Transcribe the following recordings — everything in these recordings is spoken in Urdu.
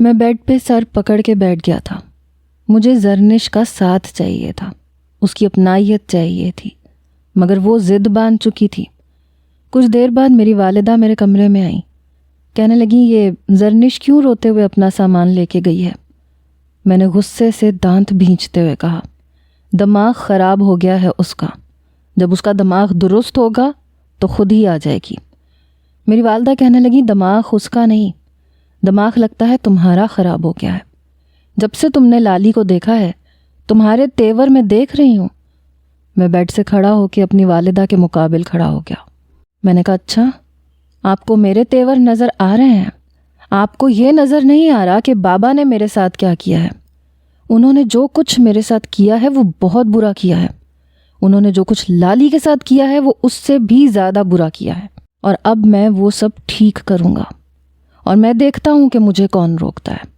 میں بیڈ پہ سر پکڑ کے بیٹھ گیا تھا۔ مجھے زرنش کا ساتھ چاہیے تھا، اس کی اپنائیت چاہیے تھی، مگر وہ ضد باندھ چکی تھی۔ کچھ دیر بعد میری والدہ میرے کمرے میں آئیں، کہنے لگیں یہ زرنش کیوں روتے ہوئے اپنا سامان لے کے گئی ہے؟ میں نے غصے سے دانت بھینچتے ہوئے کہا، دماغ خراب ہو گیا ہے اس کا، جب اس کا دماغ درست ہوگا تو خود ہی آ جائے گی۔ میری والدہ کہنے لگیں دماغ اس کا نہیں، دماغ لگتا ہے تمہارا خراب ہو گیا ہے۔ جب سے تم نے لالی کو دیکھا ہے تمہارے تیور میں دیکھ رہی ہوں۔ میں بیڈ سے کھڑا ہو کے اپنی والدہ کے مقابل کھڑا ہو گیا۔ میں نے کہا اچھا، آپ کو میرے تیور نظر آ رہے ہیں؟ آپ کو یہ نظر نہیں آ رہا کہ بابا نے میرے ساتھ کیا کیا ہے؟ انہوں نے جو کچھ میرے ساتھ کیا ہے وہ بہت برا کیا ہے۔ انہوں نے جو کچھ لالی کے ساتھ کیا ہے وہ اس سے بھی زیادہ برا کیا ہے، اور اب میں وہ سب ٹھیک کروں گا، اور میں دیکھتا ہوں کہ مجھے کون روکتا ہے۔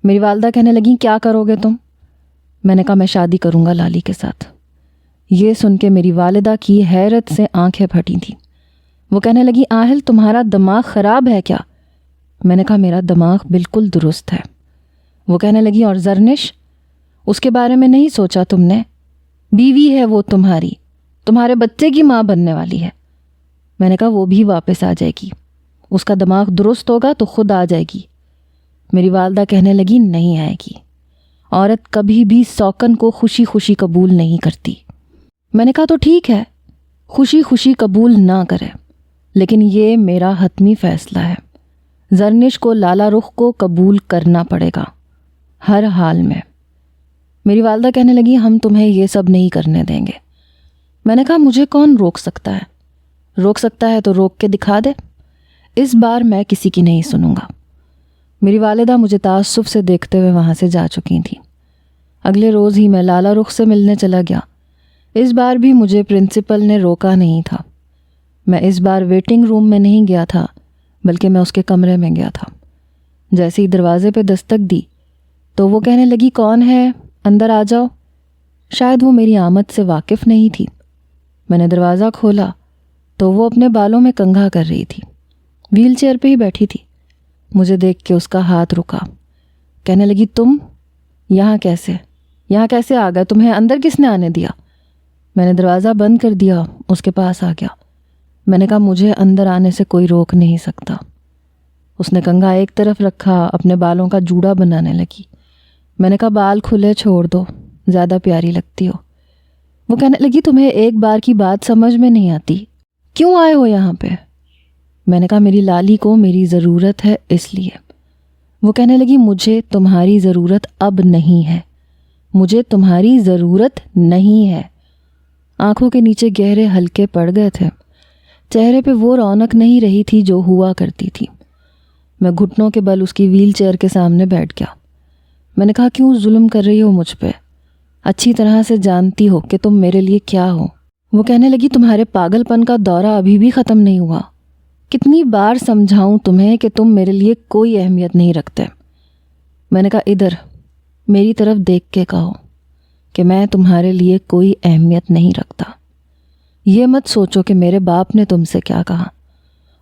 میری والدہ کہنے لگیں کیا کرو گے تم؟ میں نے کہا میں شادی کروں گا لالی کے ساتھ۔ یہ سن کے میری والدہ کی حیرت سے آنکھیں پھٹی تھیں۔ وہ کہنے لگی آہل تمہارا دماغ خراب ہے کیا؟ میں نے کہا میرا دماغ بالکل درست ہے۔ وہ کہنے لگی اور زرنش، اس کے بارے میں نہیں سوچا تم نے؟ بیوی ہے وہ تمہاری، تمہارے بچے کی ماں بننے والی ہے۔ میں نے کہا وہ بھی واپس آ جائے گی، اس کا دماغ درست ہوگا تو خود آ جائے گی۔ میری والدہ کہنے لگی نہیں آئے گی، عورت کبھی بھی سوکن کو خوشی خوشی قبول نہیں کرتی۔ میں نے کہا تو ٹھیک ہے، خوشی خوشی قبول نہ کرے، لیکن یہ میرا حتمی فیصلہ ہے۔ زرنش کو لالا رخ کو قبول کرنا پڑے گا ہر حال میں۔ میری والدہ کہنے لگی ہم تمہیں یہ سب نہیں کرنے دیں گے۔ میں نے کہا مجھے کون روک سکتا ہے؟ روک سکتا ہے تو روک کے دکھا دے، اس بار میں کسی کی نہیں سنوں گا۔ میری والدہ مجھے تعصب سے دیکھتے ہوئے وہاں سے جا چکی تھیں۔ اگلے روز ہی میں لالا رخ سے ملنے چلا گیا۔ اس بار بھی مجھے پرنسپل نے روکا نہیں تھا۔ میں اس بار ویٹنگ روم میں نہیں گیا تھا، بلکہ میں اس کے کمرے میں گیا تھا۔ جیسے ہی دروازے پہ دستک دی تو وہ کہنے لگی کون ہے؟ اندر آ جاؤ۔ شاید وہ میری آمد سے واقف نہیں تھی۔ میں نے دروازہ کھولا تو وہ اپنے بالوں میں کنگھا کر رہی تھی، ویل چیئر پہ ہی بیٹھی تھی۔ مجھے دیکھ کے اس کا ہاتھ رکا۔ کہنے لگی تم یہاں کیسے آ گئے؟ تمہیں اندر کس نے آنے دیا؟ میں نے دروازہ بند کر دیا، اس کے پاس آ گیا۔ میں نے کہا مجھے اندر آنے سے کوئی روک نہیں سکتا۔ اس نے کنگھا ایک طرف رکھا، اپنے بالوں کا جوڑا بنانے لگی۔ میں نے کہا بال کھلے چھوڑ دو، زیادہ پیاری لگتی ہو۔ وہ کہنے لگی تمہیں ایک بار کی بات سمجھ میں نہیں آتی، کیوں آئے ہو یہاں پہ؟ میں نے کہا میری لالی کو میری ضرورت ہے اس لیے۔ وہ کہنے لگی مجھے تمہاری ضرورت اب نہیں ہے، مجھے تمہاری ضرورت نہیں ہے۔ آنکھوں کے نیچے گہرے ہلکے پڑ گئے تھے، چہرے پہ وہ رونق نہیں رہی تھی جو ہوا کرتی تھی۔ میں گھٹنوں کے بل اس کی ویل چیئر کے سامنے بیٹھ گیا۔ میں نے کہا کیوں ظلم کر رہی ہو مجھ پہ؟ اچھی طرح سے جانتی ہو کہ تم میرے لیے کیا ہو۔ وہ کہنے لگی تمہارے پاگل پن کا دورہ ابھی بھی ختم نہیں ہوا، کتنی بار سمجھاؤں تمہیں کہ تم میرے لیے کوئی اہمیت نہیں رکھتے۔ میں نے کہا ادھر میری طرف دیکھ کے کہو کہ میں تمہارے لیے کوئی اہمیت نہیں رکھتا۔ یہ مت سوچو کہ میرے باپ نے تم سے کیا کہا،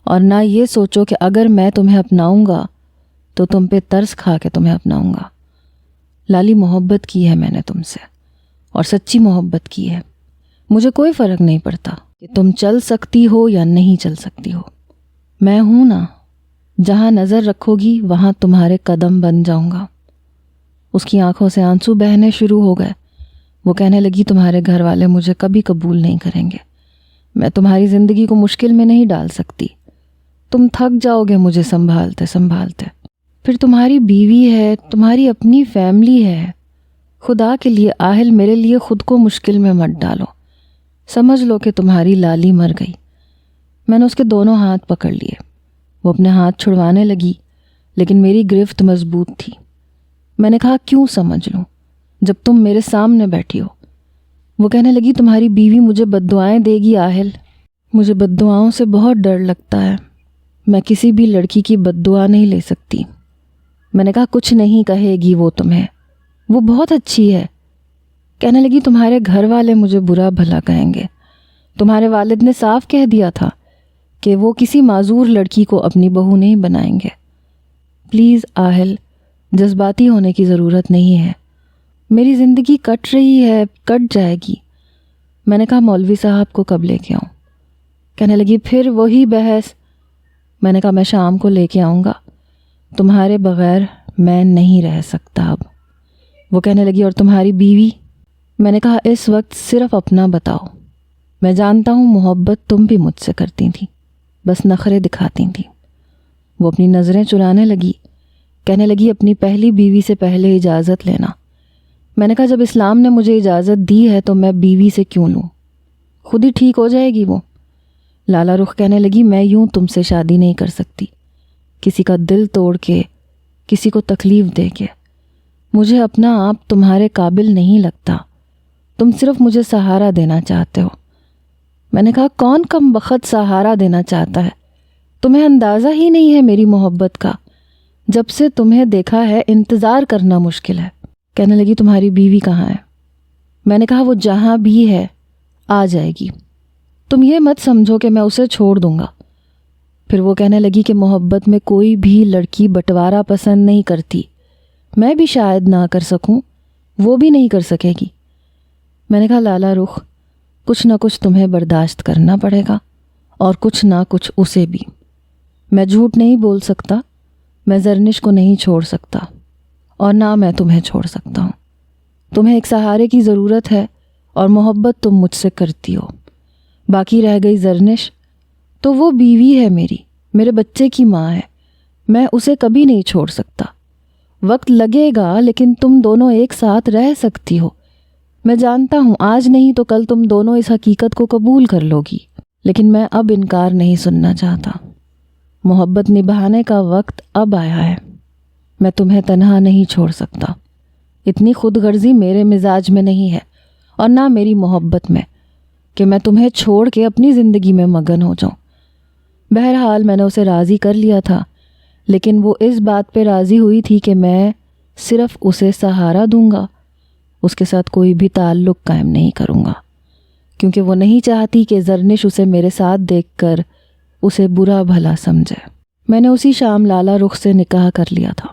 اور نہ یہ سوچو کہ اگر میں تمہیں اپناؤں گا تو تم پہ ترس کھا کے تمہیں اپناؤں گا۔ لالی محبت کی ہے میں نے تم سے، اور سچی محبت کی ہے۔ مجھے کوئی فرق نہیں پڑتا کہ تم چل سکتی ہو یا نہیں چل سکتی ہو، میں ہوں نا، جہاں نظر رکھو گی وہاں تمہارے قدم بن جاؤں گا۔ اس کی آنکھوں سے آنسو بہنے شروع ہو گئے۔ وہ کہنے لگی تمہارے گھر والے مجھے کبھی قبول نہیں کریں گے، میں تمہاری زندگی کو مشکل میں نہیں ڈال سکتی، تم تھک جاؤ گے مجھے سنبھالتے سنبھالتے، پھر تمہاری بیوی ہے، تمہاری اپنی فیملی ہے۔ خدا کے لیے آہل میرے لیے خود کو مشکل میں مت ڈالو، سمجھ لو کہ تمہاری لالی مر گئی۔ میں نے اس کے دونوں ہاتھ پکڑ لیے۔ وہ اپنے ہاتھ چھڑوانے لگی، لیکن میری گرفت مضبوط تھی۔ میں نے کہا کیوں سمجھ لوں جب تم میرے سامنے بیٹھی ہو؟ وہ کہنے لگی تمہاری بیوی مجھے بددعائیں دے گی آہل، مجھے بددعاؤں سے بہت ڈر لگتا ہے، میں کسی بھی لڑکی کی بددعا نہیں لے سکتی۔ میں نے کہا کچھ نہیں کہے گی وہ تمہیں، وہ بہت اچھی ہے۔ کہنے لگی تمہارے گھر والے مجھے برا بھلا کہیں گے، تمہارے والد نے صاف کہہ دیا تھا کہ وہ کسی معذور لڑکی کو اپنی بہو نہیں بنائیں گے۔ پلیز آہل جذباتی ہونے کی ضرورت نہیں ہے، میری زندگی کٹ رہی ہے، کٹ جائے گی۔ میں نے کہا مولوی صاحب کو کب لے کے آؤں؟ کہنے لگی پھر وہی بحث۔ میں نے کہا میں شام کو لے کے آؤں گا، تمہارے بغیر میں نہیں رہ سکتا اب۔ وہ کہنے لگی اور تمہاری بیوی؟ میں نے کہا اس وقت صرف اپنا بتاؤ، میں جانتا ہوں محبت تم بھی مجھ سے کرتی تھی، بس نخرے دکھاتی تھی۔ وہ اپنی نظریں چرانے لگی، کہنے لگی اپنی پہلی بیوی سے پہلے اجازت لینا۔ میں نے کہا جب اسلام نے مجھے اجازت دی ہے تو میں بیوی سے کیوں لوں، خود ہی ٹھیک ہو جائے گی وہ۔ لالا رخ کہنے لگی میں یوں تم سے شادی نہیں کر سکتی، کسی کا دل توڑ کے، کسی کو تکلیف دے کے۔ مجھے اپنا آپ تمہارے قابل نہیں لگتا، تم صرف مجھے سہارا دینا چاہتے ہو۔ میں نے کہا کون کم بخت سہارا دینا چاہتا ہے؟ تمہیں اندازہ ہی نہیں ہے میری محبت کا، جب سے تمہیں دیکھا ہے انتظار کرنا مشکل ہے۔ کہنے لگی تمہاری بیوی کہاں ہے؟ میں نے کہا وہ جہاں بھی ہے آ جائے گی، تم یہ مت سمجھو کہ میں اسے چھوڑ دوں گا۔ پھر وہ کہنے لگی کہ محبت میں کوئی بھی لڑکی بٹوارا پسند نہیں کرتی، میں بھی شاید نہ کر سکوں، وہ بھی نہیں کر سکے گی۔ میں نے کہا لالا رخ کچھ نہ کچھ تمہیں برداشت کرنا پڑے گا، اور کچھ نہ کچھ اسے بھی۔ میں جھوٹ نہیں بول سکتا، میں زرنش کو نہیں چھوڑ سکتا، اور نہ میں تمہیں چھوڑ سکتا ہوں۔ تمہیں ایک سہارے کی ضرورت ہے اور محبت تم مجھ سے کرتی ہو۔ باقی رہ گئی زرنش، تو وہ بیوی ہے میری، میرے بچے کی ماں ہے، میں اسے کبھی نہیں چھوڑ سکتا۔ وقت لگے گا لیکن تم دونوں ایک ساتھ رہ سکتی ہو۔ میں جانتا ہوں آج نہیں تو کل تم دونوں اس حقیقت کو قبول کر لو گی، لیکن میں اب انکار نہیں سننا چاہتا۔ محبت نبھانے کا وقت اب آیا ہے، میں تمہیں تنہا نہیں چھوڑ سکتا۔ اتنی خود غرضی میرے مزاج میں نہیں ہے، اور نہ میری محبت میں، کہ میں تمہیں چھوڑ کے اپنی زندگی میں مگن ہو جاؤں۔ بہرحال میں نے اسے راضی کر لیا تھا، لیکن وہ اس بات پہ راضی ہوئی تھی کہ میں صرف اسے سہارا دوں گا، اس کے ساتھ کوئی بھی تعلق قائم نہیں کروں گا، کیونکہ وہ نہیں چاہتی کہ زرنش اسے میرے ساتھ دیکھ کر اسے برا بھلا سمجھے۔ میں نے اسی شام لالا رخ سے نکاح کر لیا تھا،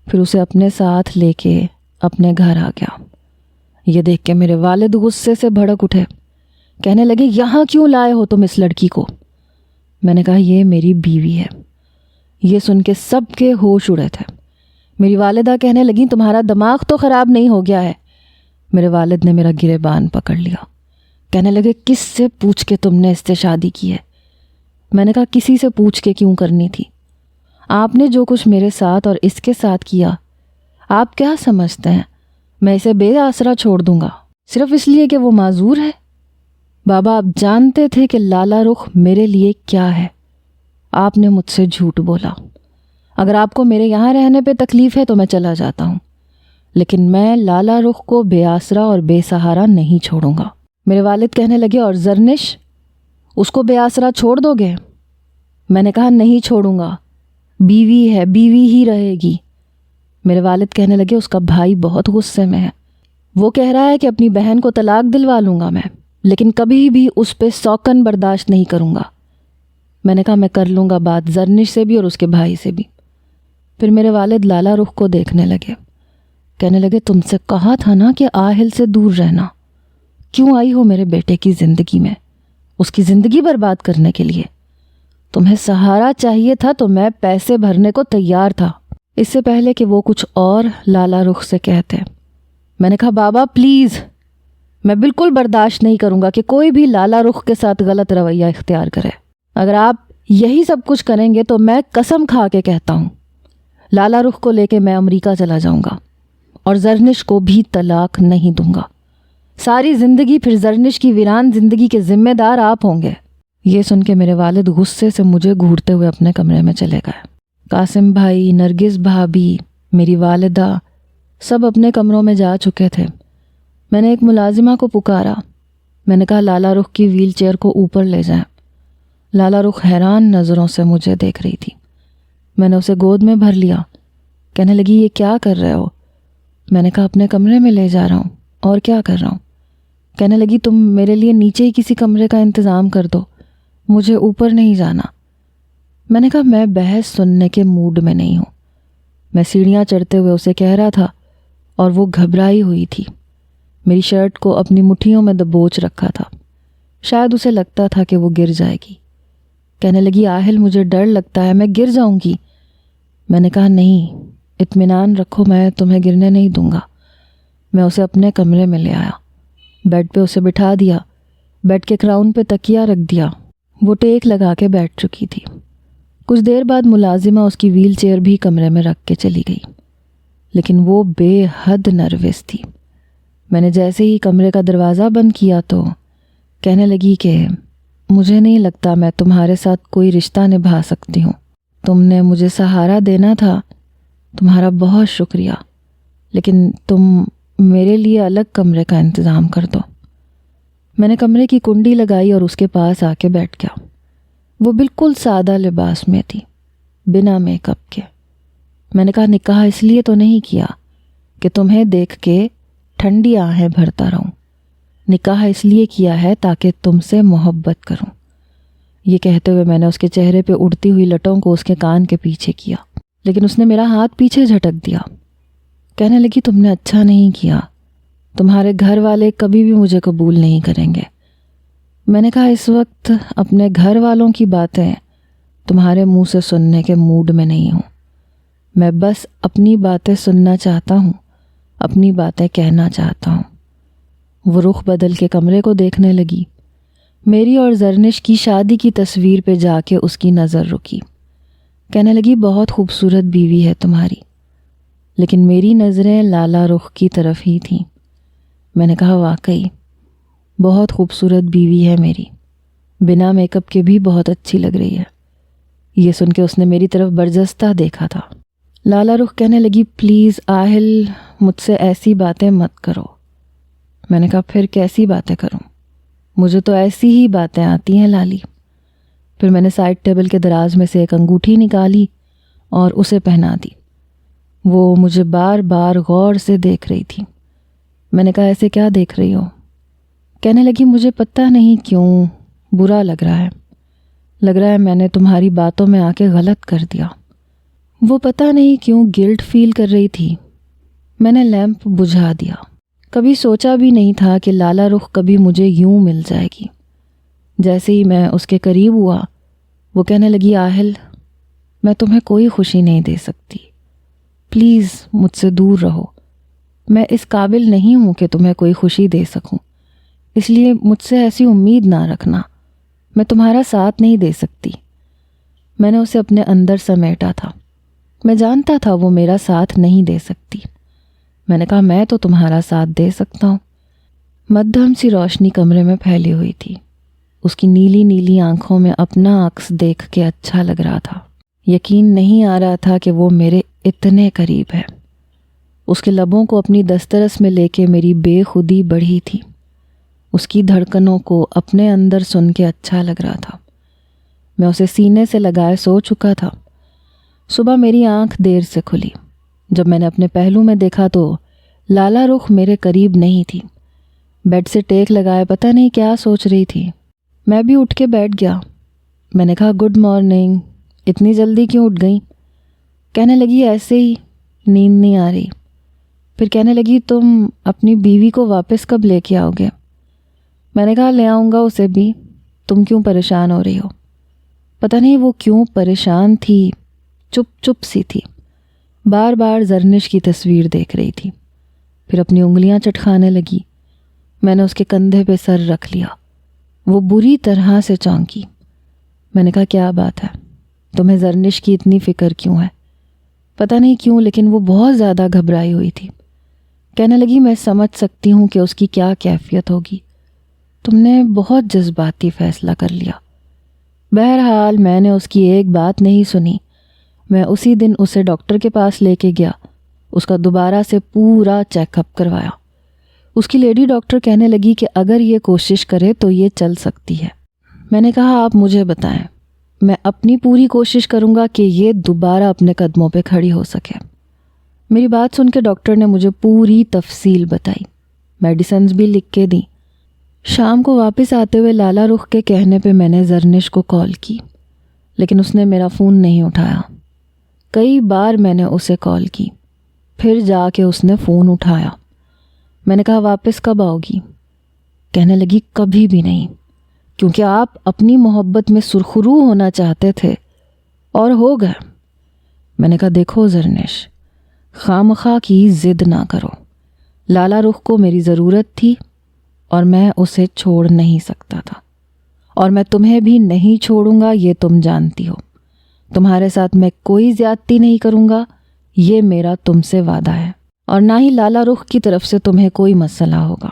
پھر اسے اپنے ساتھ لے کے اپنے گھر آ گیا۔ یہ دیکھ کے میرے والد غصے سے بھڑک اٹھے، کہنے لگے یہاں کیوں لائے ہو تم اس لڑکی کو؟ میں نے کہا یہ میری بیوی ہے۔ یہ سن کے سب کے ہوش اڑے تھے۔ میری والدہ کہنے لگیں تمہارا دماغ تو خراب نہیں ہو گیا ہے؟ میرے والد نے میرا گریبان پکڑ لیا، کہنے لگے کس سے پوچھ کے تم نے اس سے شادی کی ہے؟ میں نے کہا کسی سے پوچھ کے کیوں کرنی تھی؟ آپ نے جو کچھ میرے ساتھ اور اس کے ساتھ کیا، آپ کیا سمجھتے ہیں میں اسے بے آسرا چھوڑ دوں گا صرف اس لیے کہ وہ معذور ہے؟ بابا آپ جانتے تھے کہ لالا رخ میرے لیے کیا ہے، آپ نے مجھ سے جھوٹ بولا۔ اگر آپ کو میرے یہاں رہنے پہ تکلیف ہے تو میں چلا جاتا ہوں، لیکن میں لالا رخ کو بے آسرا اور بے سہارا نہیں چھوڑوں گا۔ میرے والد کہنے لگے اور زرنش، اس کو بے آسرا چھوڑ دو گے؟ میں نے کہا نہیں چھوڑوں گا، بیوی ہے، بیوی ہی رہے گی۔ میرے والد کہنے لگے اس کا بھائی بہت غصے میں ہے، وہ کہہ رہا ہے کہ اپنی بہن کو طلاق دلوا لوں گا میں، لیکن کبھی بھی اس پہ سوکن برداشت نہیں کروں گا۔ میں نے کہا میں کر لوں گا بات زرنش سے بھی اور اس کے بھائی سے بھی۔ پھر میرے والد لالا رخ کو دیکھنے لگے، کہنے لگے تم سے کہا تھا نا کہ آہل سے دور رہنا، کیوں آئی ہو میرے بیٹے کی زندگی میں، اس کی زندگی برباد کرنے کے لیے؟ تمہیں سہارا چاہیے تھا تو میں پیسے بھرنے کو تیار تھا۔ اس سے پہلے کہ وہ کچھ اور لالا رخ سے کہتے، میں نے کہا بابا پلیز، میں بالکل برداشت نہیں کروں گا کہ کوئی بھی لالا رخ کے ساتھ غلط رویہ اختیار کرے۔ اگر آپ یہی سب کچھ کریں گے تو میں قسم کھا کے کہتا ہوں لالا رخ کو لے کے میں امریکہ چلا جاؤں گا اور زرنش کو بھی طلاق نہیں دوں گا۔ ساری زندگی پھر زرنش کی ویران زندگی کے ذمہ دار آپ ہوں گے۔ یہ سن کے میرے والد غصے سے مجھے گھورتے ہوئے اپنے کمرے میں چلے گئے۔ قاسم بھائی، نرگس بھابھی، میری والدہ سب اپنے کمروں میں جا چکے تھے۔ میں نے ایک ملازمہ کو پکارا، میں نے کہا لالا رخ کی ویل چیئر کو اوپر لے جائیں۔ لالا رخ حیران نظروں سے مجھے دیکھ رہی تھی۔ میں نے اسے گود میں بھر لیا، کہنے لگی یہ کیا کر رہے ہو؟ میں نے کہا اپنے کمرے میں لے جا رہا ہوں، اور کیا کر رہا ہوں؟ کہنے لگی تم میرے لیے نیچے ہی کسی کمرے کا انتظام کر دو، مجھے اوپر نہیں جانا۔ میں نے کہا میں بحث سننے کے موڈ میں نہیں ہوں، میں سیڑھیاں چڑھتے ہوئے اسے کہہ رہا تھا اور وہ گھبرائی ہوئی تھی، میری شرٹ کو اپنی مٹھیوں میں دبوچ رکھا تھا، شاید اسے لگتا تھا کہ وہ گر جائے گی۔ کہنے لگی آہل مجھے ڈر لگتا ہے، میں گر جاؤں گی۔ میں نے کہا نہیں، اطمینان رکھو، میں تمہیں گرنے نہیں دوں گا۔ میں اسے اپنے کمرے میں لے آیا، بیڈ پہ اسے بٹھا دیا، بیڈ کے کراؤن پہ تکیہ رکھ دیا۔ وہ ٹیک لگا کے بیٹھ چکی تھی۔ کچھ دیر بعد ملازمہ اس کی ویل چیئر بھی کمرے میں رکھ کے چلی گئی، لیکن وہ بے حد نروس تھی۔ میں نے جیسے ہی کمرے کا دروازہ بند کیا تو کہنے لگی کہ مجھے نہیں لگتا میں تمہارے ساتھ کوئی رشتہ نبھا سکتی ہوں۔ تم نے مجھے سہارا دینا تھا، تمہارا بہت شکریہ، لیکن تم میرے لیے الگ کمرے کا انتظام کر دو۔ میں نے کمرے کی کنڈی لگائی اور اس کے پاس آ کے بیٹھ گیا۔ وہ بالکل سادہ لباس میں تھی، بنا میک اپ کے۔ میں نے کہا نکاح اس لیے تو نہیں کیا کہ تمہیں دیکھ کے ٹھنڈی آہیں بھرتا رہوں، نکاح اس لیے کیا ہے تاکہ تم سے محبت کروں۔ یہ کہتے ہوئے میں نے اس کے چہرے پہ اڑتی ہوئی لٹوں کو اس کے کان کے پیچھے کیا، لیکن اس نے میرا ہاتھ پیچھے جھٹک دیا۔ کہنے لگی تم نے اچھا نہیں کیا، تمہارے گھر والے کبھی بھی مجھے قبول نہیں کریں گے۔ میں نے کہا اس وقت اپنے گھر والوں کی باتیں تمہارے منہ سے سننے کے موڈ میں نہیں ہوں، میں بس اپنی باتیں سننا چاہتا ہوں، اپنی باتیں کہنا چاہتا ہوں۔ وہ رخ بدل کے کمرے کو دیکھنے لگی۔ میری اور زرنش کی شادی کی تصویر پہ جا کے اس کی نظر رکی۔ کہنے لگی بہت خوبصورت بیوی ہے تمہاری، لیکن میری نظریں لالا رخ کی طرف ہی تھیں۔ میں نے کہا واقعی بہت خوبصورت بیوی ہے میری، بنا میک اپ کے بھی بہت اچھی لگ رہی ہے۔ یہ سن کے اس نے میری طرف برجستہ دیکھا تھا۔ لالا رخ کہنے لگی پلیز آہل مجھ سے ایسی باتیں مت کرو۔ میں نے کہا پھر کیسی باتیں کروں؟ مجھے تو ایسی ہی باتیں آتی ہیں لالی۔ پھر میں نے سائڈ ٹیبل کے دراز میں سے ایک انگوٹھی نکالی اور اسے پہنا دی۔ وہ مجھے بار بار غور سے دیکھ رہی تھی۔ میں نے کہا ایسے کیا دیکھ رہی ہو؟ کہنے لگی مجھے پتہ نہیں کیوں برا لگ رہا ہے میں نے تمہاری باتوں میں آ کے غلط کر دیا۔ وہ پتہ نہیں کیوں گلٹ فیل کر رہی تھی۔ میں نے لیمپ بجھا دیا۔ کبھی سوچا بھی نہیں تھا کہ لالا رخ کبھی مجھے یوں مل جائے گی۔ جیسے ہی میں اس کے قریب ہوا، وہ کہنے لگی آہل میں تمہیں کوئی خوشی نہیں دے سکتی، پلیز مجھ سے دور رہو۔ میں اس قابل نہیں ہوں کہ تمہیں کوئی خوشی دے سکوں، اس لیے مجھ سے ایسی امید نہ رکھنا، میں تمہارا ساتھ نہیں دے سکتی۔ میں نے اسے اپنے اندر سمیٹا تھا۔ میں جانتا تھا وہ میرا ساتھ نہیں دے سکتی۔ میں نے کہا میں تو تمہارا ساتھ دے سکتا ہوں۔ مدھم سی روشنی کمرے میں پھیلی ہوئی تھی۔ اس کی نیلی نیلی آنکھوں میں اپنا عکس دیکھ کے اچھا لگ رہا تھا۔ یقین نہیں آ رہا تھا کہ وہ میرے اتنے قریب ہے۔ اس کے لبوں کو اپنی دسترس میں لے کے میری بے خودی بڑھی تھی۔ اس کی دھڑکنوں کو اپنے اندر سن کے اچھا لگ رہا تھا۔ میں اسے سینے سے لگائے سو چکا تھا۔ صبح میری آنکھ دیر سے کھلی۔ جب میں نے اپنے پہلو میں دیکھا تو لالا رخ میرے قریب نہیں تھی۔ بیڈ سے ٹیک لگائے پتہ نہیں کیا سوچ رہی تھی۔ میں بھی اٹھ کے بیٹھ گیا۔ میں نے کہا گڈ مارننگ، اتنی جلدی کیوں اٹھ گئیں؟ کہنے لگی ایسے ہی، نیند نہیں آ رہی۔ پھر کہنے لگی تم اپنی بیوی کو واپس کب لے کے آؤ گے؟ میں نے کہا لے آؤں گا اسے بھی، تم کیوں پریشان ہو رہی ہو؟ پتہ نہیں وہ کیوں پریشان تھی، چپ چپ سی تھی، بار بار زرنش کی تصویر دیکھ رہی تھی۔ پھر اپنی انگلیاں چٹکانے لگی۔ میں نے اس کے کندھے پہ سر رکھ لیا۔ وہ بری طرح سے چونکی۔ میں نے کہا کیا بات ہے، تمہیں زرنش کی اتنی فکر کیوں ہے؟ پتہ نہیں کیوں لیکن وہ بہت زیادہ گھبرائی ہوئی تھی۔ کہنے لگی میں سمجھ سکتی ہوں کہ اس کی کیا کیفیت ہوگی، تم نے بہت جذباتی فیصلہ کر لیا۔ بہرحال میں نے اس کی ایک بات نہیں سنی۔ میں اسی دن اسے ڈاکٹر کے پاس لے کے گیا، اس کا دوبارہ سے پورا چیک اپ کروایا۔ اس کی لیڈی ڈاکٹر کہنے لگی کہ اگر یہ کوشش کرے تو یہ چل سکتی ہے۔ میں نے کہا آپ مجھے بتائیں، میں اپنی پوری کوشش کروں گا کہ یہ دوبارہ اپنے قدموں پہ کھڑی ہو سکے۔ میری بات سن کے ڈاکٹر نے مجھے پوری تفصیل بتائی، میڈیسنز بھی لکھ کے دیں۔ شام کو واپس آتے ہوئے لالا رخ کے کہنے پہ میں نے زرنش کو کال کی، لیکن اس نے میرا فون نہیں اٹھایا۔ کئی بار میں نے اسے کال کی، پھر جا کے اس نے فون اٹھایا۔ میں نے کہا واپس کب آؤ گی؟ کہنے لگی کبھی بھی نہیں، کیونکہ آپ اپنی محبت میں سرخرو ہونا چاہتے تھے اور ہو گئے۔ میں نے کہا دیکھو زرنش، خامخواہ کی ضد نہ کرو۔ لالا رخ کو میری ضرورت تھی اور میں اسے چھوڑ نہیں سکتا تھا، اور میں تمہیں بھی نہیں چھوڑوں گا، یہ تم جانتی ہو۔ تمہارے ساتھ میں کوئی زیادتی نہیں کروں گا، یہ میرا تم سے وعدہ ہے، اور نہ ہی لالا رخ کی طرف سے تمہیں کوئی مسئلہ ہوگا۔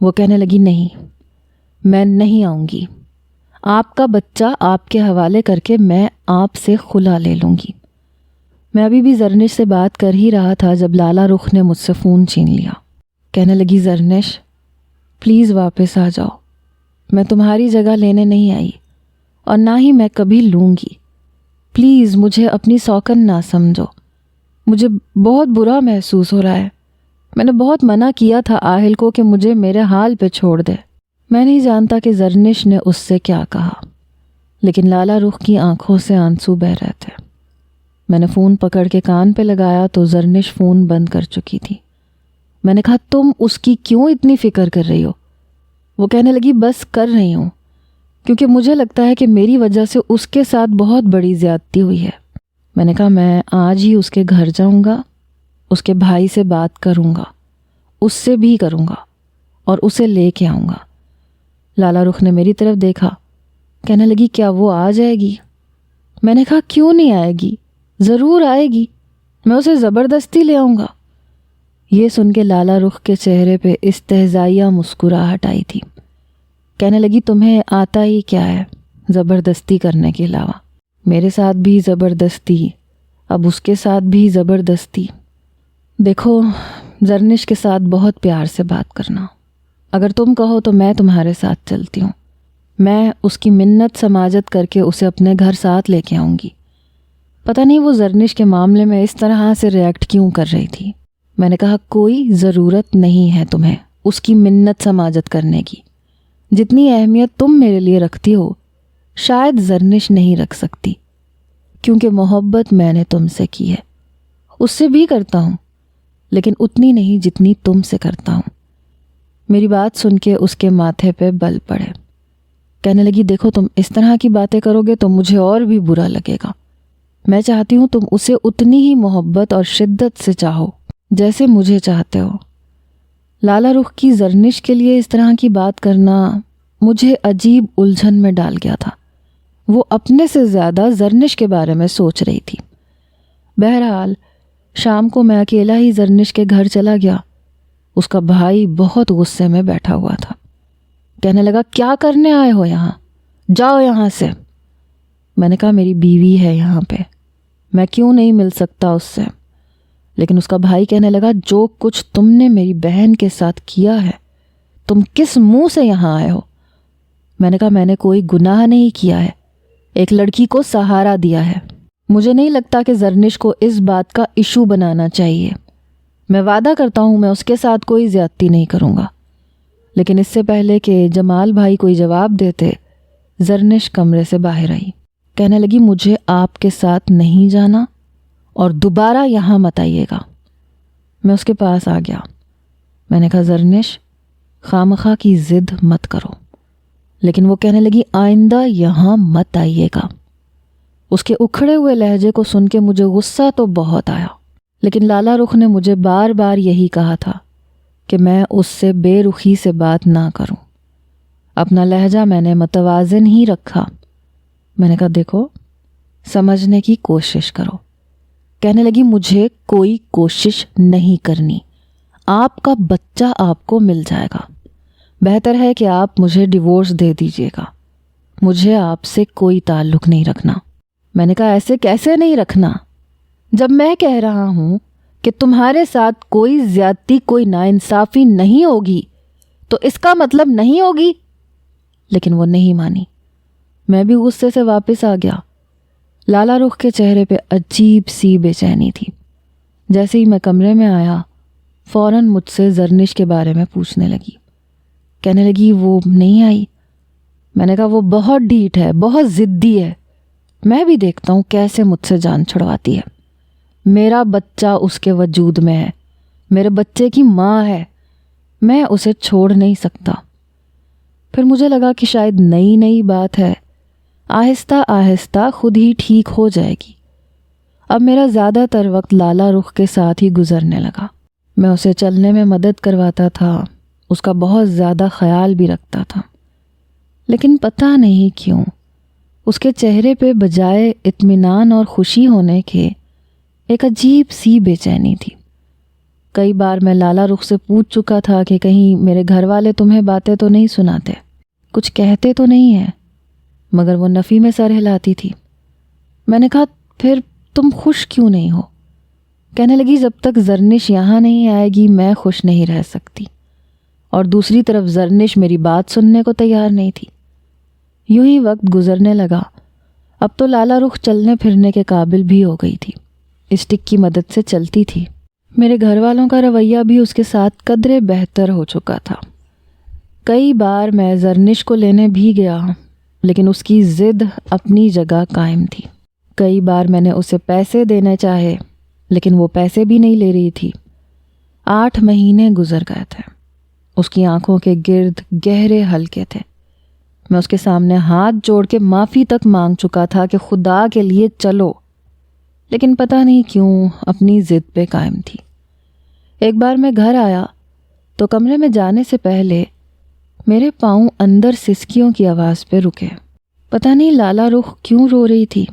وہ کہنے لگی نہیں، میں نہیں آؤں گی، آپ کا بچہ آپ کے حوالے کر کے میں آپ سے خلا لے لوں گی۔ میں ابھی بھی زرنش سے بات کر ہی رہا تھا جب لالا رخ نے مجھ سے فون چھین لیا۔ کہنے لگی زرنش پلیز واپس آ جاؤ، میں تمہاری جگہ لینے نہیں آئی اور نہ ہی میں کبھی لوں گی۔ پلیز مجھے اپنی سوکن نہ سمجھو، مجھے بہت برا محسوس ہو رہا ہے۔ میں نے بہت منع کیا تھا آہل کو کہ مجھے میرے حال پہ چھوڑ دے۔ میں نہیں جانتا کہ زرنش نے اس سے کیا کہا، لیکن لالا رخ کی آنکھوں سے آنسو بہہ رہے تھے۔ میں نے فون پکڑ کے کان پہ لگایا تو زرنش فون بند کر چکی تھی۔ میں نے کہا تم اس کی کیوں اتنی فکر کر رہی ہو؟ وہ کہنے لگی بس کر رہی ہوں، کیونکہ مجھے لگتا ہے کہ میری وجہ سے اس کے ساتھ بہت بڑی زیادتی ہوئی ہے۔ میں نے کہا میں آج ہی اس کے گھر جاؤں گا، اس کے بھائی سے بات کروں گا، اس سے بھی کروں گا اور اسے لے کے آؤں گا۔ لالا رخ نے میری طرف دیکھا، کہنے لگی کیا وہ آ جائے گی؟ میں نے کہا کیوں نہیں آئے گی، ضرور آئے گی، میں اسے زبردستی لے آؤں گا۔ یہ سن کے لالا رخ کے چہرے پہ استہزائیہ مسکراہٹ آئی تھی۔ کہنے لگی تمہیں آتا ہی کیا ہے زبردستی کرنے کے علاوہ؟ میرے ساتھ بھی زبردستی، اب اس کے ساتھ بھی زبردستی۔ دیکھو زرنش کے ساتھ بہت پیار سے بات کرنا، اگر تم کہو تو میں تمہارے ساتھ چلتی ہوں۔ میں اس کی منت سماجت کر کے اسے اپنے گھر ساتھ لے کے آؤں گی۔ پتہ نہیں وہ زرنش کے معاملے میں اس طرح سے ریئیکٹ کیوں کر رہی تھی۔ میں نے کہا کوئی ضرورت نہیں ہے تمہیں اس کی منت سماجت کرنے کی، جتنی اہمیت تم میرے لیے رکھتی ہو شاید زرنش نہیں رکھ سکتی، کیونکہ محبت میں نے تم سے کی ہے، اس سے بھی کرتا ہوں، لیکن اتنی نہیں جتنی تم سے کرتا ہوں۔ میری بات سن کے اس کے ماتھے پہ بل پڑے۔ کہنے لگی دیکھو تم اس طرح کی باتیں کرو گے تو مجھے اور بھی برا لگے گا۔ میں چاہتی ہوں تم اسے اتنی ہی محبت اور شدت سے چاہو جیسے مجھے چاہتے ہو۔ لالا رخ کی زرنش کے لیے اس طرح کی بات کرنا مجھے عجیب الجھن میں ڈال گیا تھا۔ وہ اپنے سے زیادہ زرنش کے بارے میں سوچ رہی تھی۔ بہرحال شام کو میں اکیلا ہی زرنش کے گھر چلا گیا۔ اس کا بھائی بہت غصے میں بیٹھا ہوا تھا۔ کہنے لگا کیا کرنے آئے ہو یہاں؟ جاؤ یہاں سے۔ میں نے کہا میری بیوی ہے یہاں پہ، میں کیوں نہیں مل سکتا اس سے؟ لیکن اس کا بھائی کہنے لگا جو کچھ تم نے میری بہن کے ساتھ کیا ہے، تم کس منہ سے یہاں آئے ہو؟ میں نے کہا میں نے کوئی گناہ نہیں کیا ہے، ایک لڑکی کو سہارا دیا ہے۔ مجھے نہیں لگتا کہ زرنش کو اس بات کا ایشو بنانا چاہیے۔ میں وعدہ کرتا ہوں میں اس کے ساتھ کوئی زیادتی نہیں کروں گا۔ لیکن اس سے پہلے کہ جمال بھائی کوئی جواب دیتے، زرنش کمرے سے باہر آئی۔ کہنے لگی مجھے آپ کے ساتھ نہیں جانا اور دوبارہ یہاں مت آئیے گا۔ میں اس کے پاس آ گیا۔ میں نے کہا زرنش خامخواہ کی ضد مت کرو۔ لیکن وہ کہنے لگی آئندہ یہاں مت آئیے گا۔ اس کے اکھڑے ہوئے لہجے کو سن کے مجھے غصہ تو بہت آیا، لیکن لالا رخ نے مجھے بار بار یہی کہا تھا کہ میں اس سے بے رخی سے بات نہ کروں۔ اپنا لہجہ میں نے متوازن ہی رکھا۔ میں نے کہا دیکھو سمجھنے کی کوشش کرو۔ کہنے لگی مجھے کوئی کوشش نہیں کرنی، آپ کا بچہ آپ کو مل جائے گا، بہتر ہے کہ آپ مجھے ڈیورس دے دیجیے گا، مجھے آپ سے کوئی تعلق نہیں رکھنا۔ میں نے کہا ایسے کیسے نہیں رکھنا؟ جب میں کہہ رہا ہوں کہ تمہارے ساتھ کوئی زیادتی کوئی ناانصافی نہیں ہوگی تو اس کا مطلب نہیں ہوگی۔ لیکن وہ نہیں مانی۔ میں بھی غصے سے واپس آ گیا۔ لالا رخ کے چہرے پہ عجیب سی بے چینی تھی۔ جیسے ہی میں کمرے میں آیا فوراً مجھ سے زرنش کے بارے میں پوچھنے لگی۔ کہنے لگی وہ نہیں آئی۔ میں نے کہا وہ بہت ڈھیٹ ہے، بہت ضدی ہے، میں بھی دیکھتا ہوں کیسے مجھ سے جان چھڑواتی ہے۔ میرا بچہ اس کے وجود میں ہے، میرے بچے کی ماں ہے، میں اسے چھوڑ نہیں سکتا۔ پھر مجھے لگا کہ شاید نئی بات ہے، آہستہ آہستہ خود ہی ٹھیک ہو جائے گی۔ اب میرا زیادہ تر وقت لالا رخ کے ساتھ ہی گزرنے لگا۔ میں اسے چلنے میں مدد کرواتا تھا، اس کا بہت زیادہ خیال بھی رکھتا تھا، لیکن پتہ نہیں کیوں اس کے چہرے پہ بجائے اطمینان اور خوشی ہونے کے ایک عجیب سی بے چینی تھی۔ کئی بار میں لالا رخ سے پوچھ چکا تھا کہ کہیں میرے گھر والے تمہیں باتیں تو نہیں سناتے، کچھ کہتے تو نہیں ہیں، مگر وہ نفی میں سر ہلاتی تھی۔ میں نے کہا پھر تم خوش کیوں نہیں ہو؟ کہنے لگی جب تک زرنش یہاں نہیں آئے گی میں خوش نہیں رہ سکتی، اور دوسری طرف زرنش میری بات سننے کو تیار نہیں تھی۔ یوں ہی وقت گزرنے لگا، اب تو لالا رخ چلنے پھرنے کے قابل بھی ہو گئی تھی، اسٹک کی مدد سے چلتی تھی۔ میرے گھر والوں کا رویہ بھی اس کے ساتھ قدرے بہتر ہو چکا تھا۔ کئی بار میں زرنش کو لینے بھی گیا، لیکن اس کی ضد اپنی جگہ قائم تھی۔ کئی بار میں نے اسے پیسے دینے چاہے، لیکن وہ پیسے بھی نہیں لے رہی تھی۔ 8 مہینے گزر گئے تھے، اس کی آنکھوں کے گرد گہرے حلقے تھے۔ میں اس کے سامنے ہاتھ جوڑ کے معافی تک مانگ چکا تھا کہ خدا کے لیے چلو، لیکن پتہ نہیں کیوں اپنی ضد پہ قائم تھی۔ ایک بار میں گھر آیا تو کمرے میں جانے سے پہلے میرے پاؤں اندر سسکیوں کی آواز پہ رکے۔ پتہ نہیں لالا رخ کیوں رو رہی تھی۔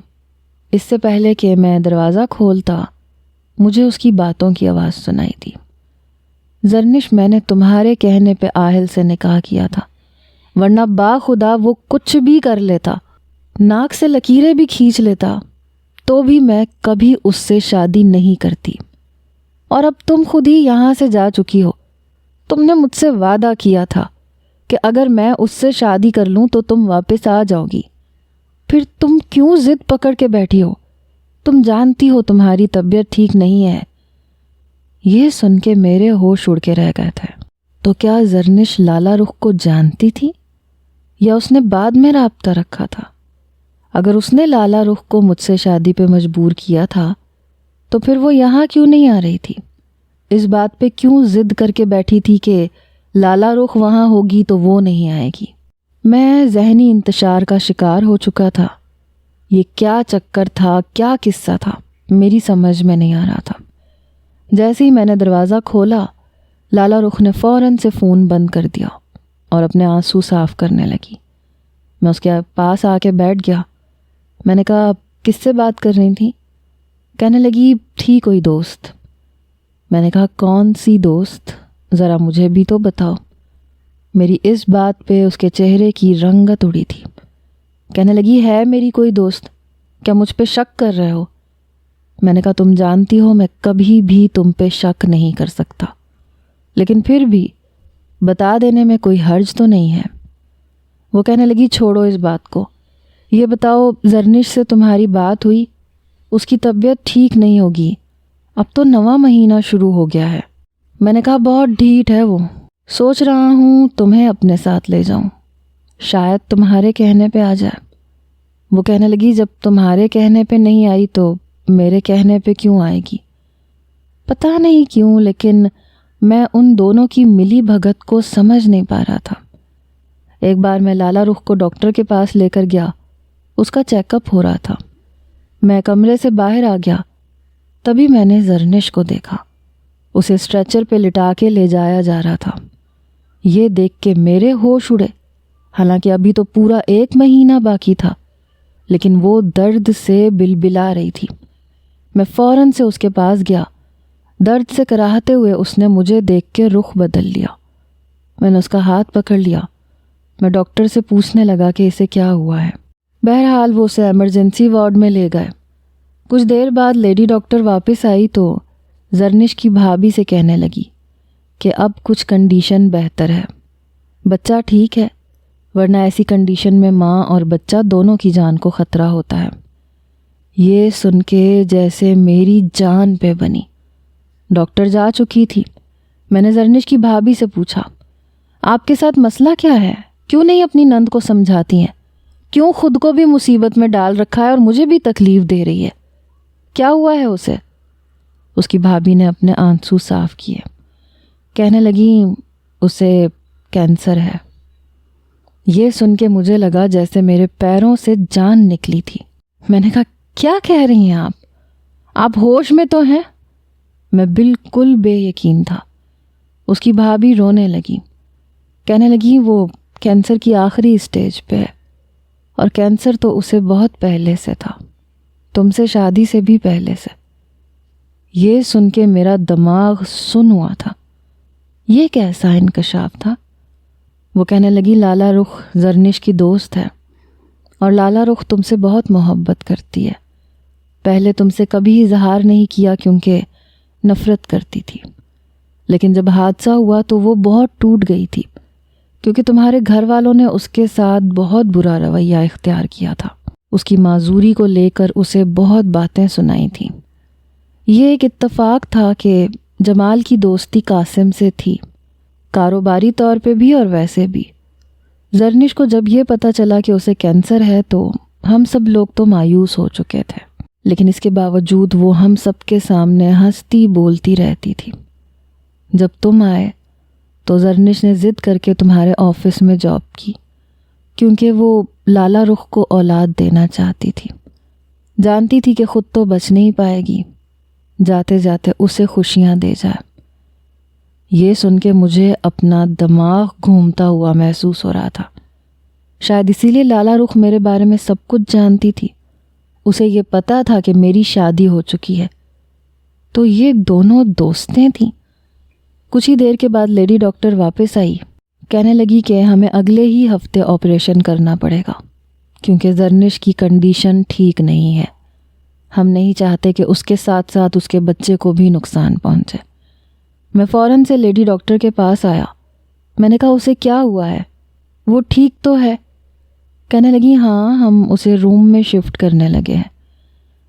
اس سے پہلے کہ میں دروازہ کھولتا مجھے اس کی باتوں کی آواز سنائی تھی۔ زرنش، میں نے تمہارے کہنے پہ آہل سے نکاح کیا تھا، ورنہ باخدا وہ کچھ بھی کر لیتا، ناک سے لکیریں بھی کھینچ لیتا، تو بھی میں کبھی اس سے شادی نہیں کرتی۔ اور اب تم خود ہی یہاں سے جا چکی ہو۔ تم نے مجھ سے وعدہ کیا تھا کہ اگر میں اس سے شادی کر لوں تو تم واپس آ جاؤ گی، پھر تم کیوں ضد پکڑ کے بیٹھی ہو؟ تم جانتی ہو تمہاری طبیعت ٹھیک نہیں ہے۔ یہ سن کے میرے ہوش اڑ کے رہ گئے تھے۔ تو کیا زرنش لالا رخ کو جانتی تھی یا اس نے بعد میں رابطہ رکھا تھا؟ اگر اس نے لالا رخ کو مجھ سے شادی پہ مجبور کیا تھا تو پھر وہ یہاں کیوں نہیں آ رہی تھی؟ اس بات پہ کیوں ضد کر کے بیٹھی تھی کہ لالا رخ وہاں ہوگی تو وہ نہیں آئے گی؟ میں ذہنی انتشار کا شکار ہو چکا تھا۔ یہ کیا چکر تھا، کیا قصہ تھا، میری سمجھ میں نہیں آ رہا تھا۔ جیسے ہی میں نے دروازہ کھولا، لالا رخ نے فوراً سے فون بند کر دیا اور اپنے آنسو صاف کرنے لگی۔ میں اس کے پاس آ کے بیٹھ گیا۔ میں نے کہا کس سے بات کر رہی تھی؟ کہنے لگی تھی کوئی دوست۔ میں نے کہا کون سی دوست؟ ذرا مجھے بھی تو بتاؤ۔ میری اس بات پہ اس کے چہرے کی رنگت اڑی تھی۔ کہنے لگی ہے میری کوئی دوست، کیا مجھ پہ شک کر رہے ہو؟ میں نے کہا تم جانتی ہو میں کبھی بھی تم پہ شک نہیں کر سکتا، لیکن پھر بھی بتا دینے میں کوئی حرج تو نہیں ہے۔ وہ کہنے لگی چھوڑو اس بات کو، یہ بتاؤ زرنش سے تمہاری بات ہوئی؟ اس کی طبیعت ٹھیک نہیں ہوگی، اب تو 9واں مہینہ شروع ہو گیا ہے۔ میں نے کہا بہت ڈھیٹ ہے وہ، سوچ رہا ہوں تمہیں اپنے ساتھ لے جاؤں، شاید تمہارے کہنے پہ آ جائے۔ وہ کہنے لگی جب تمہارے کہنے پہ نہیں آئی تو میرے کہنے پہ کیوں آئے گی؟ پتہ نہیں کیوں لیکن میں ان دونوں کی ملی بھگت کو سمجھ نہیں پا رہا تھا۔ ایک بار میں لالا رخ کو ڈاکٹر کے پاس لے کر گیا، اس کا چیک اپ ہو رہا تھا۔ میں کمرے سے باہر آ گیا، تبھی میں نے زرنش کو دیکھا، اسے اسٹریچر پہ لٹا کے لے جایا جا رہا تھا۔ یہ دیکھ کے میرے ہوش اڑے، حالانکہ ابھی تو پورا 1 مہینہ باقی تھا، لیکن وہ درد سے بلبلا رہی تھی۔ میں فوراً سے اس کے پاس گیا۔ درد سے کراہتے ہوئے اس نے مجھے دیکھ کے رخ بدل لیا۔ میں نے اس کا ہاتھ پکڑ لیا۔ میں ڈاکٹر سے پوچھنے لگا کہ اسے کیا ہوا ہے۔ بہرحال وہ اسے ایمرجنسی وارڈ میں لے گئے۔ کچھ دیر بعد لیڈی ڈاکٹر واپس آئی تو زرنش کی بھابھی سے کہنے لگی کہ اب کچھ کنڈیشن بہتر ہے، بچہ ٹھیک ہے، ورنہ ایسی کنڈیشن میں ماں اور بچہ دونوں کی جان کو خطرہ ہوتا ہے۔ یہ سن کے جیسے میری جان پہ بنی۔ ڈاکٹر جا چکی تھی۔ میں نے زرنش کی بھابھی سے پوچھا آپ کے ساتھ مسئلہ کیا ہے؟ کیوں نہیں اپنی نند کو سمجھاتی ہیں؟ کیوں خود کو بھی مصیبت میں ڈال رکھا ہے اور مجھے بھی تکلیف دے رہی ہے؟ کیا ہوا ہے اسے؟ اس کی بھابھی نے اپنے آنسو صاف کیے، کہنے لگی اسے کینسر ہے۔ یہ سن کے مجھے لگا جیسے میرے پیروں سے جان نکلی تھی۔ میں نے کہا کیا کہہ رہی ہیں آپ ہوش میں تو ہیں؟ میں بالکل بے یقین تھا۔ اس کی بھابھی رونے لگی، کہنے لگی وہ کینسر کی آخری اسٹیج پہ ہے، اور کینسر تو اسے بہت پہلے سے تھا، تم سے شادی سے بھی پہلے سے۔ یہ سن کے میرا دماغ سن ہوا تھا۔ یہ کیسا انکشاف تھا؟ وہ کہنے لگی لالا رخ زرنش کی دوست ہے، اور لالا رخ تم سے بہت محبت کرتی ہے۔ پہلے تم سے کبھی اظہار نہیں کیا کیونکہ نفرت کرتی تھی، لیکن جب حادثہ ہوا تو وہ بہت ٹوٹ گئی تھی کیونکہ تمہارے گھر والوں نے اس کے ساتھ بہت برا رویہ اختیار کیا تھا۔ اس کی معذوری کو لے کر اسے بہت باتیں سنائی تھیں۔ یہ ایک اتفاق تھا کہ جمال کی دوستی قاسم سے تھی، کاروباری طور پہ بھی اور ویسے بھی۔ زرنش کو جب یہ پتہ چلا کہ اسے کینسر ہے تو ہم سب لوگ تو مایوس ہو چکے تھے، لیکن اس کے باوجود وہ ہم سب کے سامنے ہنستی بولتی رہتی تھی۔ جب تم آئے تو زرنش نے ضد کر کے تمہارے آفس میں جاب کی، کیونکہ وہ لالا رخ کو اولاد دینا چاہتی تھی۔ جانتی تھی کہ خود تو بچ نہیں پائے گی، جاتے جاتے اسے خوشیاں دے جائے۔ یہ سن کے مجھے اپنا دماغ گھومتا ہوا محسوس ہو رہا تھا۔ شاید اسی لیے لالا رخ میرے بارے میں سب کچھ جانتی تھی۔ اسے یہ پتا تھا کہ میری شادی ہو چکی ہے۔ تو یہ دونوں دوستیں تھیں۔ کچھ ہی دیر کے بعد لیڈی ڈاکٹر واپس آئی، کہنے لگی کہ ہمیں اگلے ہی ہفتے آپریشن کرنا پڑے گا کیونکہ زرنش کی کنڈیشن ٹھیک نہیں ہے۔ ہم نہیں چاہتے کہ اس کے ساتھ ساتھ اس کے بچے کو بھی نقصان پہنچے۔ میں فوراً سے لیڈی ڈاکٹر کے پاس آیا۔ میں نے کہا اسے کیا ہوا ہے؟ وہ ٹھیک تو ہے؟ کہنے لگی ہاں، ہم اسے روم میں شفٹ کرنے لگے ہیں۔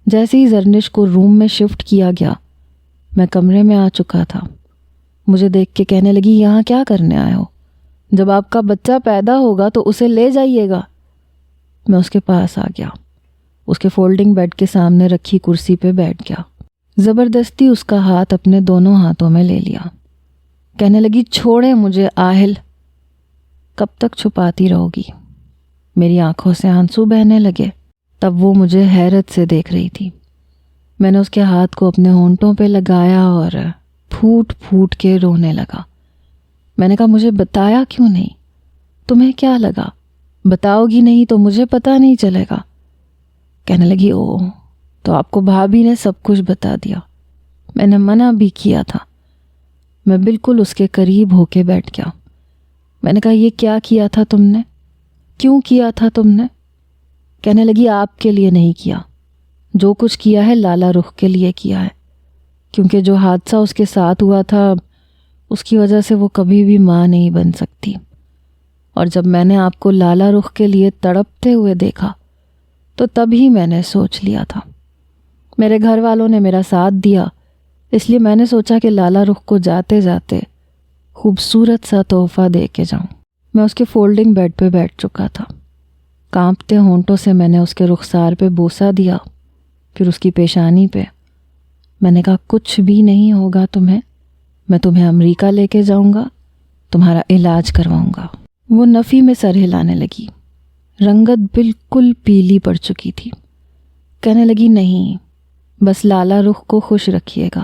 جیسے ہی زرنش کو روم میں شفٹ کیا گیا، میں کمرے میں آ چکا تھا۔ مجھے دیکھ کے کہنے لگی یہاں کیا کرنے آئے ہو؟ جب آپ کا بچہ پیدا ہوگا تو اسے لے جائیے گا۔ میں اس کے پاس آ گیا، اس کے فولڈنگ بیڈ کے سامنے رکھی کرسی پہ بیٹھ گیا۔ زبردستی اس کا ہاتھ اپنے دونوں ہاتھوں میں لے لیا۔ کہنے لگی چھوڑیں مجھے آہل، کب تک چھپاتی رہو گی؟ میری آنکھوں سے آنسو بہنے لگے۔ تب وہ مجھے حیرت سے دیکھ رہی تھی۔ میں نے اس کے ہاتھ کو اپنے ہونٹوں پہ لگایا اور پھوٹ پھوٹ کے رونے لگا۔ میں نے کہا مجھے بتایا کیوں نہیں؟ تمہیں کیا لگا بتاؤ گی نہیں تو مجھے پتہ نہیں چلے گا؟ کہنے لگی او تو آپ کو بھابھی نے سب کچھ بتا دیا، میں نے منع بھی کیا تھا۔ میں بالکل اس کے قریب ہو کے بیٹھ گیا۔ میں نے کہا یہ کیا کیا تھا تم نے؟ کیوں کیا تھا تم نے؟ کہنے لگی آپ کے لیے نہیں کیا، جو کچھ کیا ہے لالا رخ کے لیے کیا ہے، کیونکہ جو حادثہ اس کے ساتھ ہوا تھا اس کی وجہ سے وہ کبھی بھی ماں نہیں بن سکتی۔ اور جب میں نے آپ کو لالا رخ کے لیے تڑپتے ہوئے دیکھا تو تب ہی میں نے سوچ لیا تھا۔ میرے گھر والوں نے میرا ساتھ دیا، اس لیے میں نے سوچا کہ لالا رخ کو جاتے جاتے خوبصورت سا تحفہ دے کے جاؤں۔ میں اس کے فولڈنگ بیڈ پہ بیٹھ چکا تھا۔ کانپتے ہونٹوں سے میں نے اس کے رخسار پہ بوسہ دیا، پھر اس کی پیشانی پہ۔ میں نے کہا کچھ بھی نہیں ہوگا تمہیں، میں تمہیں امریکہ لے کے جاؤں گا، تمہارا علاج کرواؤں گا۔ وہ نفی میں سر ہلانے لگی، رنگت بالکل پیلی پڑ چکی تھی۔ کہنے لگی نہیں، بس لالا رخ کو خوش رکھیے گا،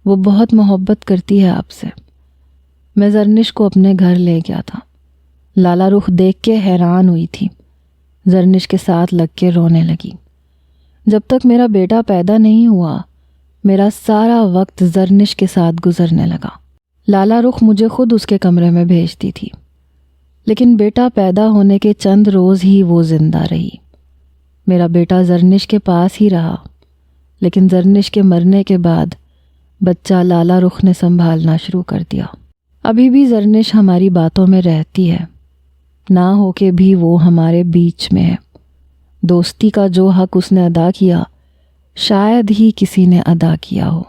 وہ بہت محبت کرتی ہے آپ سے۔ میں زرنش کو اپنے گھر لے گیا تھا۔ لالا رخ دیکھ کے حیران ہوئی تھی، زرنش کے ساتھ لگ کے رونے لگی۔ جب تک میرا بیٹا پیدا نہیں ہوا میرا سارا وقت زرنش کے ساتھ گزرنے لگا۔ لالا رخ مجھے خود اس کے کمرے میں بھیجتی تھی، لیکن بیٹا پیدا ہونے کے چند روز ہی وہ زندہ رہی۔ میرا بیٹا زرنش کے پاس ہی رہا، لیکن زرنش کے مرنے کے بعد بچہ لالا رخ نے سنبھالنا شروع کر دیا۔ ابھی بھی زرنش ہماری باتوں میں رہتی ہے، نہ ہو کے بھی وہ ہمارے بیچ میں ہے۔ دوستی کا جو حق اس نے ادا کیا شاید ہی کسی نے ادا کیا ہو۔